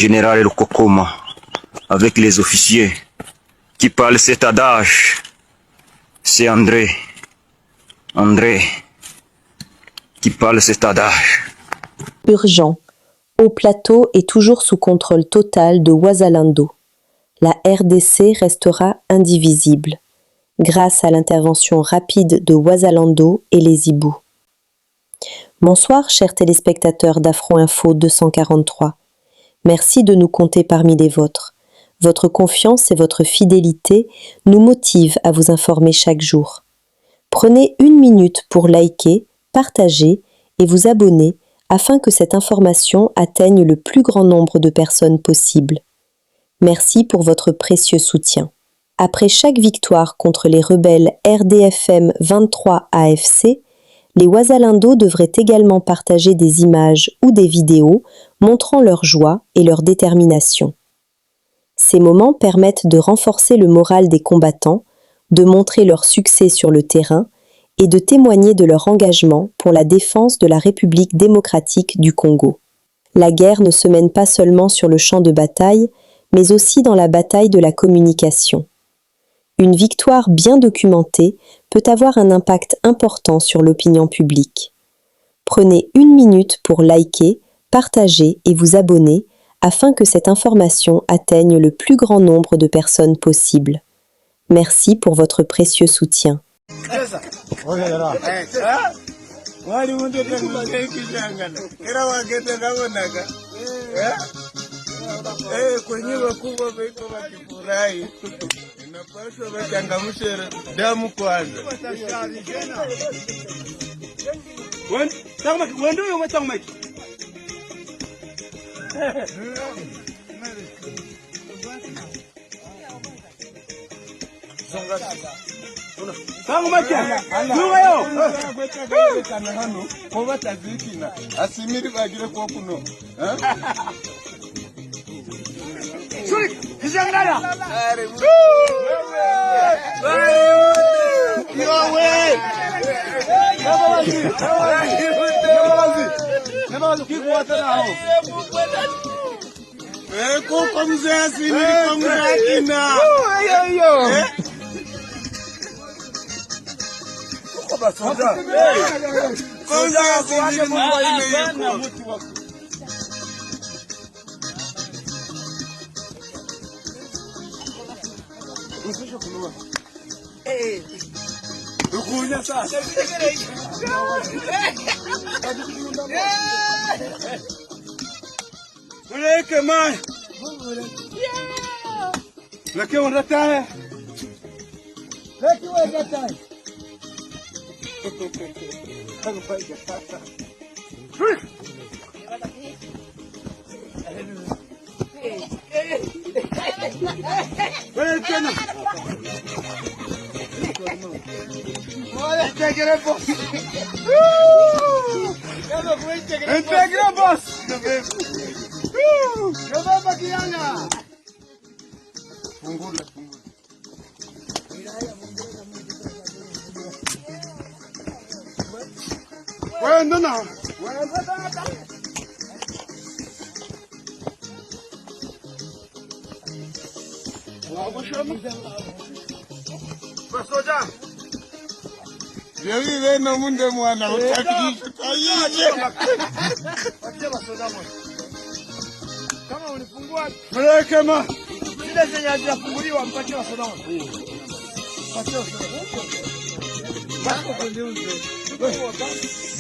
Général Kokoma, avec les officiers qui parlent cet adage. C'est André qui parle cet adage. Urgent. Haut Plateau est toujours sous contrôle total de Ouazalando. La RDC restera indivisible, grâce à l'intervention rapide de Ouazalando et les hiboux. Bonsoir, chers téléspectateurs d'Afro Info 243. Merci de nous compter parmi les vôtres. Votre confiance et votre fidélité nous motivent à vous informer chaque jour. Prenez 1 minute pour liker, partager et vous abonner afin que cette information atteigne le plus grand nombre de personnes possible. Merci pour votre précieux soutien. Après chaque victoire contre les rebelles RDFM 23 AFC, les Ouazalando devraient également partager des images ou des vidéos montrant leur joie et leur détermination. Ces moments permettent de renforcer le moral des combattants, de montrer leur succès sur le terrain et de témoigner de leur engagement pour la défense de la République démocratique du Congo. La guerre ne se mène pas seulement sur le champ de bataille, mais aussi dans la bataille de la communication. Une victoire bien documentée peut avoir un impact important sur l'opinion publique. Prenez 1 minute pour liker, partager et vous abonner afin que cette information atteigne le plus grand nombre de personnes possible. Merci pour votre précieux soutien.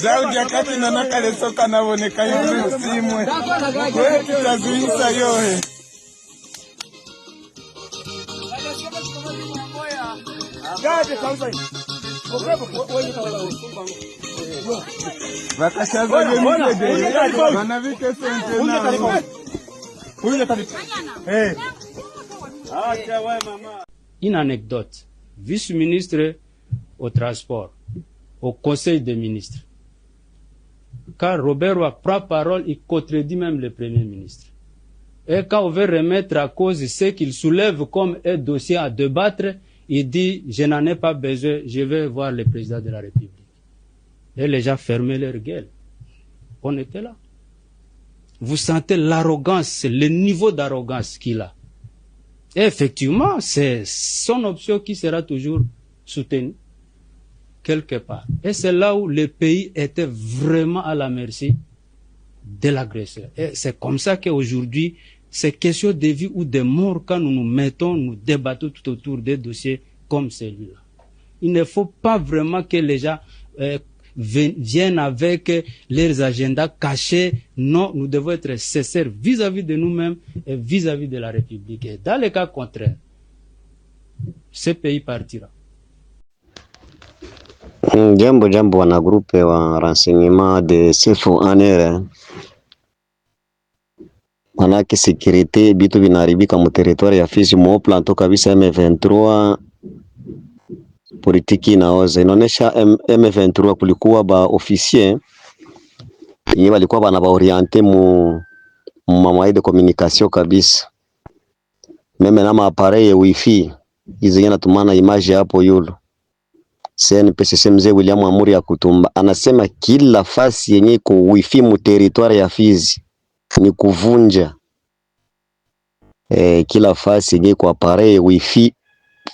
Daudi akati nanaka lesoka naboneka yule simwe. Wewe tutazuisa yohe. Vakashaza gemide. Vanavike sente na. Une anecdote. Vice-ministre au transport, au Conseil des ministres. Car Robert Roy prend parole, il contredit même le Premier ministre. Et quand on veut remettre à cause ce qu'il soulève comme un dossier à débattre, il dit, je n'en ai pas besoin, je vais voir le président de la République. Et les gens fermaient leur gueule. On était là. vous sentez l'arrogance, le niveau d'arrogance qu'il a. Et effectivement, c'est son option qui sera toujours soutenue, quelque part. Et c'est là où le pays était vraiment à la merci de l'agresseur. Et c'est comme ça qu'aujourd'hui, c'est question de vie ou de mort quand nous nous mettons, nous débattons tout autour des dossiers comme celui-là. Il ne faut pas vraiment que les gens viennent avec leurs agendas cachés. Non, nous devons être sincères vis-à-vis de nous-mêmes et vis-à-vis de la République. Et dans le cas contraire, ce pays partira. Jambo wana grupe wa renseignement de sefu anere manake security bitu vinaribika mu territoire ya Fizi mo planto kabisa. M23 politiki inaoza inaonesha M23 kulikuwa ba officier yenye walikuwa bana ba orienter mu mamwaide de communication kabisa, meme na appareil wifi hizo yanatumana image hapo yulo CNPSC. Mzee William Amuri ya Kutumba anasema kila fasi yenye iko wifi mu territoire ya Fizi ni kuvunja. Kila fasi yenye iko appareil wifi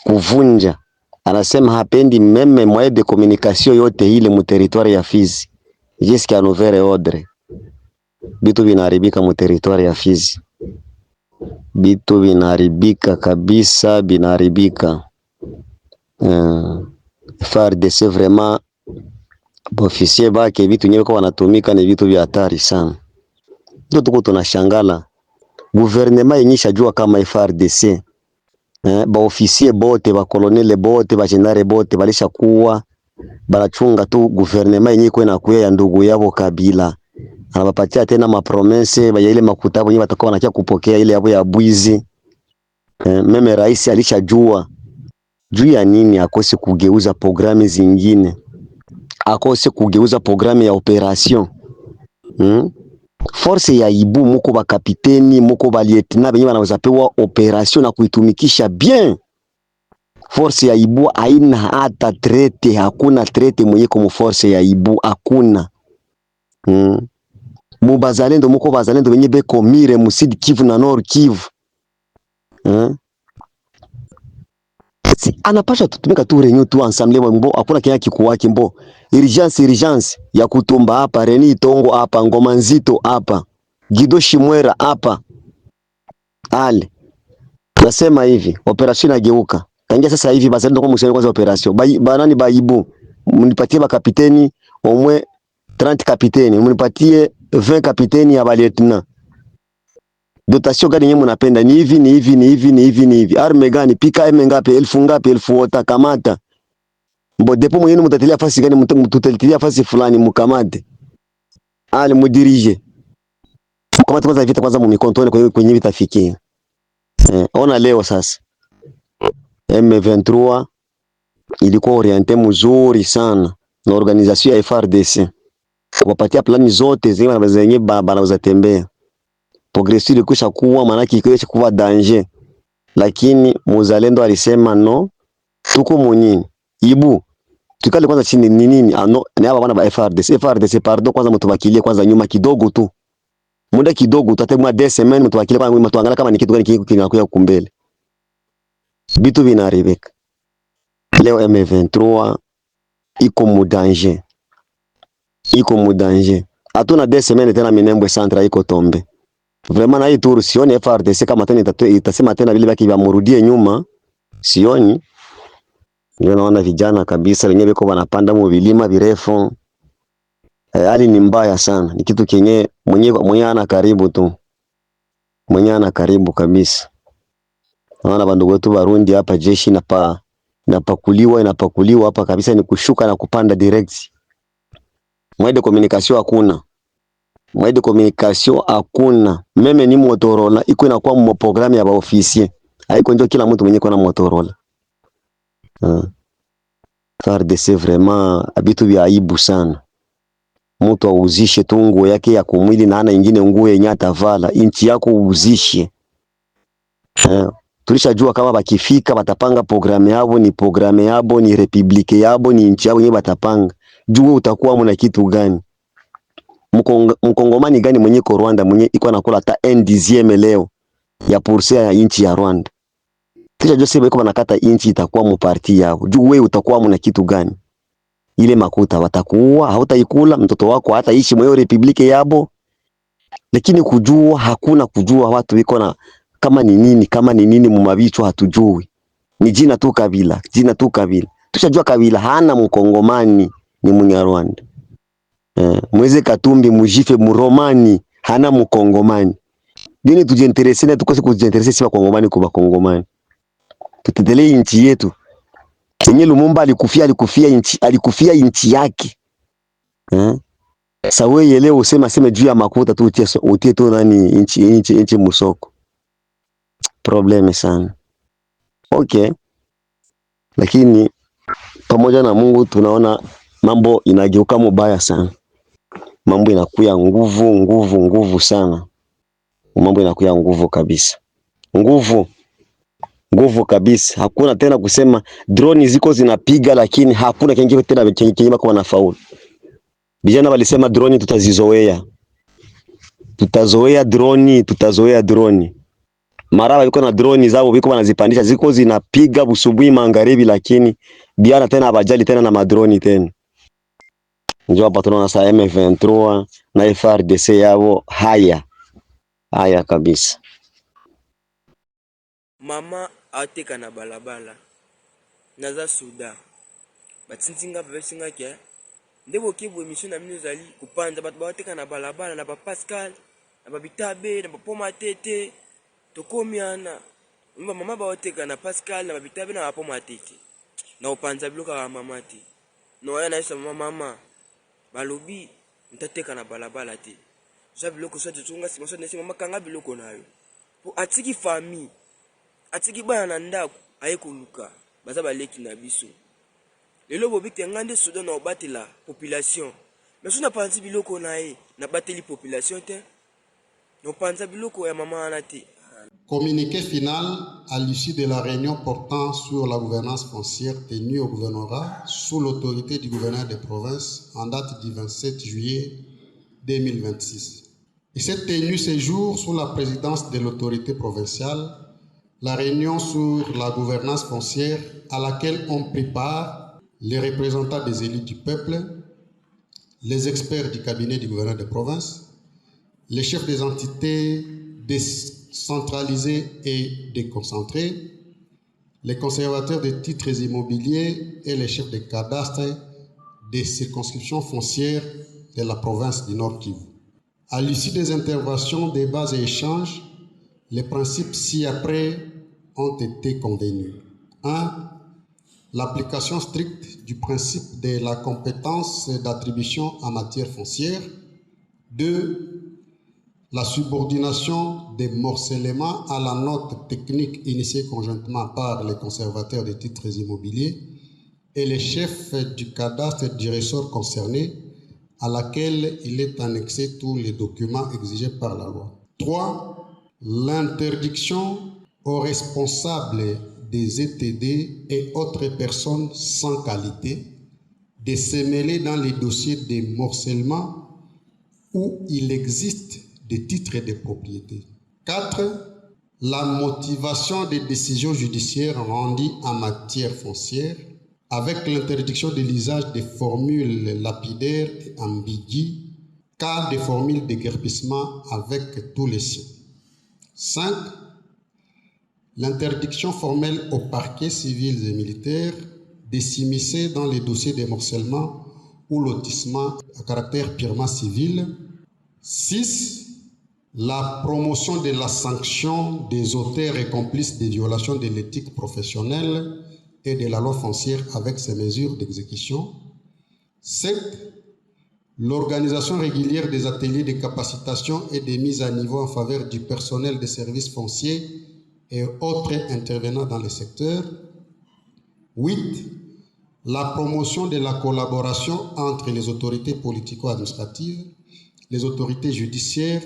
kuvunja. Anasema hapendi meme moyen de communication yote ile mu territoire ya Fizi jusqu'à nouvel ordre. Bitu binaribika mu territoire ya Fizi, bitu binaribika kabisa, binaribika. FARDC vraiment officier bake vitu nyeko wanatumika ni vitu vya hatari sana. Ndio tuko tunashangala gouvernement yenyisha jua kama FARDC ba officier bote ba colonel bote ba general bote balisha kuwa banachunga tu gouvernement yenyeko inakuya ya ndugu yabo Kabila, anabapatia tena ma promesse ba ile makutabo yenye batakuwa wanakia kupokea ile yabo ya bwizi. Meme rais alishajua juu ya nini akose kugeuza programu zingine, akose kugeuza programu ya operation. Force ya Ibu muko ba kapiteni, muko ba lieutenant benye banaweza pewa operation na kuitumikisha bien. Force ya Ibu haina hata trete, hakuna trete mwenye kwa force ya Ibu, hakuna. Mubazalendo muko bazalendo benye beko mire mu Sud Kivu na Nord Kivu. Anapasha tutumika tu renyo tu ensemble mbo, hakuna kenya kikuwaki mbo. Urgence ya Kutumba hapa, Reni Tongo hapa, Ngoma Nzito hapa, Gido Shimwera hapa. Ale nasema hivi, operation inageuka. Tangia sasa hivi bazalendo kwa msemo kwanza operation. Banani Baibu, mnipatie ba kapiteni omwe 30 kapiteni, mnipatie 20 kapiteni ya ba lieutenant. Dotation gani nyinyi mnapenda? Ni hivi. Arme gani? Pika ngapi? 1000 ngapi? 1000 wota kamata. Mbo depo mwenyewe mtatilia fasi gani? Mtatilia fasi fulani mkamate. Ale mudirije. Kamata kwanza vita kwanza mumikontone kwenye vitafikia. Ona leo sasa. M23 ilikuwa oriente mzuri sana na organisation ya FARDC. Wapatia plani zote zenye banaweza tembea. Progressi ilikwisha kuwa manaki ikiweza kuwa danger, lakini muzalendo alisema no, tuko munyini Ibu tukale kwanza chini ni nini ano ni hapa bana ba FARDC pardon, kwanza mtubakilie kwanza nyuma kidogo tu, muda kidogo tutatemwa DSMN, mtubakilie kwanza, mtuangalia kama ni kitu gani kinakuja kumbele. Bitu vinaribeka leo. M23 iko mu danger, hatuna DSMN tena, Minembwe Centre iko tombe. Vraiment na hii tour sioni FARDC kama tena itasema tena vile baki bamurudie nyuma, sioni. Ndio naona vijana kabisa wenyewe beko wanapanda mu vilima virefu. Hali ni mbaya sana, ni kitu kenye mwenye ana karibu tu, mwenye ana karibu kabisa. Naona bandugu wetu Barundi hapa, jeshi inapakuliwa hapa kabisa, ni kushuka na kupanda direct. Mwede communication hakuna. Mwede communication hakuna. Meme ni Motorola iko inakuwa mu programu ya ba officier. Haiko ndio kila mtu mwenye kuna Motorola. FARDC vraiment abitu vya aibu sana. Mtu auzishe tu nguo yake ya kumwili na ana ingine nguo yenye atavala, inchi yako uuzishe. Tulishajua kama bakifika batapanga programu yabo, ni republike yabo, ni inchi yabo yenye batapanga. Jua utakuwa mna kitu gani? Mkongomani gani mwenye ko Rwanda mwenye iko nakula hata 1/10 leo ya purse ya inchi ya Rwanda? Kisha Joseph iko banakata inchi itakuwa muparti yao. Juu wewe utakuwa mna kitu gani? Ile makuta watakuua, hautaikula, mtoto wako hata ishi mweyo republike yabo. Lakini kujua hakuna kujua watu wiko na kama ni nini mumabichwa hatujui. Ni jina tu Kabila, jina tu Kabila. Tushajua Kabila hana mkongomani ni Munyarwanda. Mweze Katumbi mujife muromani hana mkongomani. Dini tujiinteresse na tukose kujiinteresse si bakongomani kwa bakongomani. Tutetelee inchi yetu. Yenye Lumumba alikufia inchi yake. Sawe leo useme juu ya makuta tu utie tu nani inchi musoko. Probleme sana. Okay. Lakini pamoja na Mungu tunaona mambo inageuka mubaya sana. Mambo inakuya nguvu sana. Mambo inakuya nguvu kabisa. Nguvu kabisa. Hakuna tena kusema drone ziko zinapiga lakini hakuna kingine tena chenye bako wanafaulu. Vijana walisema drone tutazizoea. Tutazoea drone. Maraba yuko na drone zao biko wanazipandisha ziko zinapiga busubuhi magharibi lakini biana tena abajali tena na madrone tena. Njoo hapa tunaona saa M23 na FARDC yao haya kabisa. Mama ateka na balabala naza suda batsinzinga babesinga ke ndebo kibu emission na mino zali kupanza batu bateka na balabala na ba Pascal na ba Bitabe na ba Poma Tete tokomiana mba mama bateka na Pascal na ba Bitabe na ba Poma Tete na upanza biloka wa mama te no yana isa mama balobi ntateka na balabala te za biloko so tsunga sima so nesi mama kanga biloko nayo po atiki famille atiki bana na ndako ayekoluka baza baleki na biso lelo bobike ngande soda na obatela population mais so na panzi biloko na ye na bateli population te no panza biloko ya mama ana te. Communiqué final à l'issue de la réunion portant sur la gouvernance foncière tenue au gouvernorat sous l'autorité du gouverneur de province en date du 27 juillet 2026. Il s'est tenu ce jour sous la présidence de l'autorité provinciale la réunion sur la gouvernance foncière à laquelle ont pris part les représentants des élus du peuple, les experts du cabinet du gouverneur de province, les chefs des entités décentralisées et déconcentrées, les conservateurs des titres immobiliers et les chefs de cadastre des circonscriptions foncières de la province du Nord Kivu. À l'issue des interventions, débats et échanges, les principes ci-après ont été convenus. 1. L'application stricte du principe de la compétence d'attribution en matière foncière. 2. La subordination des morcellements à la note technique initiée conjointement par les conservateurs des titres immobiliers et les chefs du cadastre et du ressort concerné, à laquelle il est annexé tous les documents exigés par la loi. 3. L'interdiction aux responsables des ETD et autres personnes sans qualité de se mêler dans les dossiers de morcellement où il existe des titres de propriété. 4. La motivation des décisions judiciaires rendues en matière foncière avec l'interdiction de l'usage des formules lapidaires et ambiguës, car des formules de déguerpissement avec tous les signes. 5. L'interdiction formelle aux parquets civils et militaires de s'immiscer dans les dossiers de morcellement ou lotissement à caractère purement civil. 6. La promotion de la sanction des auteurs et complices des violations de l'éthique professionnelle et de la loi foncière avec ses mesures d'exécution. 7. L'organisation régulière des ateliers de capacitation et des mises à niveau en faveur du personnel des services fonciers et autres intervenants dans le secteur. 8. La promotion de la collaboration entre les autorités politico-administratives, les autorités judiciaires,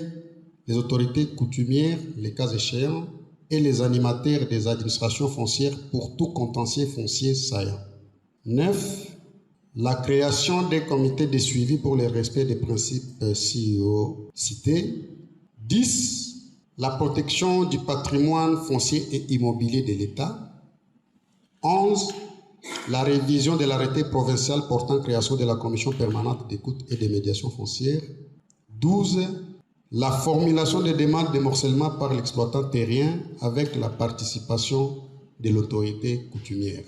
les autorités coutumières, les cas échéants, et les animateurs des administrations foncières pour tout contentieux foncier saillant. 9. La création des comités de suivi pour le respect des principes cités. 10. La protection du patrimoine foncier et immobilier de l'État. 11. La révision de l'arrêté provincial portant création de la commission permanente d'écoute et de médiation foncière. 12. La formulation des demandes de morcellement par l'exploitant terrien avec la participation de l'autorité coutumière.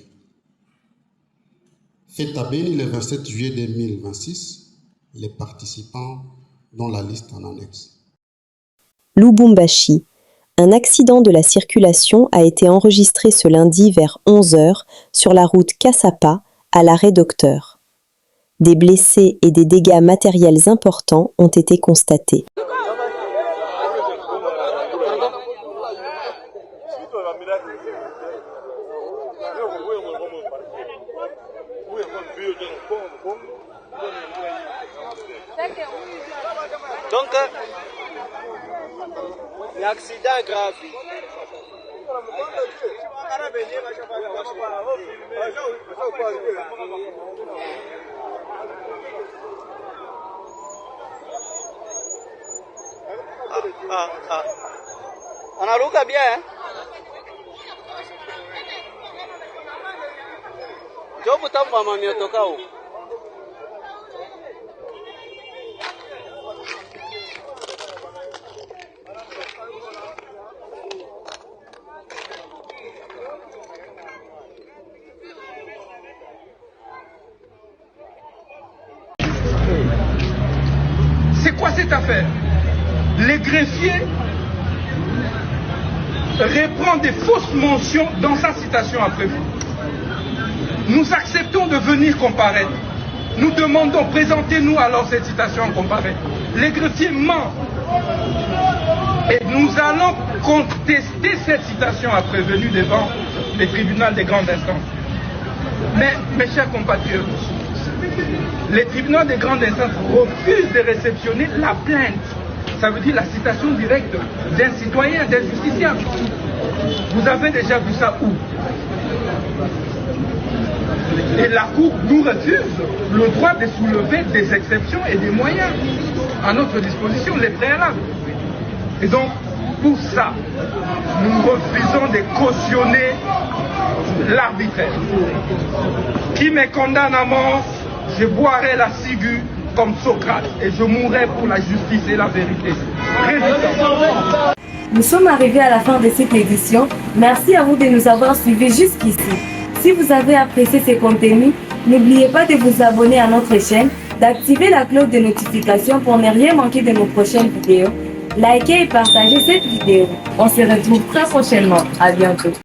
Fête à Beni le 27 juillet 2026, les participants dans la liste en annexe. Lubumbashi. Un accident de la circulation a été enregistré ce lundi vers 11h sur la route Kassapa à l'arrêt Docteur. Des blessés et des dégâts matériels importants ont été constatés. Donc, l'accident est grave. Anaruka bien, hein? Jobu tamu mama miotoka huko. C'est quoi cette affaire? Les greffiers reprend des fausses mentions dans sa citation après vous. Nous acceptons de venir comparaître. Nous demandons, présentez-nous alors cette citation comparaître. Les greffiers mentent. Et nous allons contester cette citation après venue devant les tribunaux des grandes instances. Mais, mes chers compatriotes, les tribunaux des grandes instances refusent de réceptionner la plainte. Ça veut dire la citation directe d'un citoyen, d'un justiciable. Vous avez déjà vu ça où? Et la Cour nous refuse le droit de soulever des exceptions et des moyens à notre disposition, les préalables. Et donc, pour ça, nous refusons de cautionner l'arbitraire. Qui me condamne à mort, je boirai la ciguë comme Socrate et je mourrai pour la justice et la vérité. Résistons. Nous sommes arrivés à la fin de cette édition. Merci à vous de nous avoir suivis jusqu'ici. Si vous avez apprécié ces contenus, n'oubliez pas de vous abonner à notre chaîne, d'activer la cloche de notification pour ne rien manquer de nos prochaines vidéos. Likez et partagez cette vidéo. On se retrouve très prochainement. À bientôt.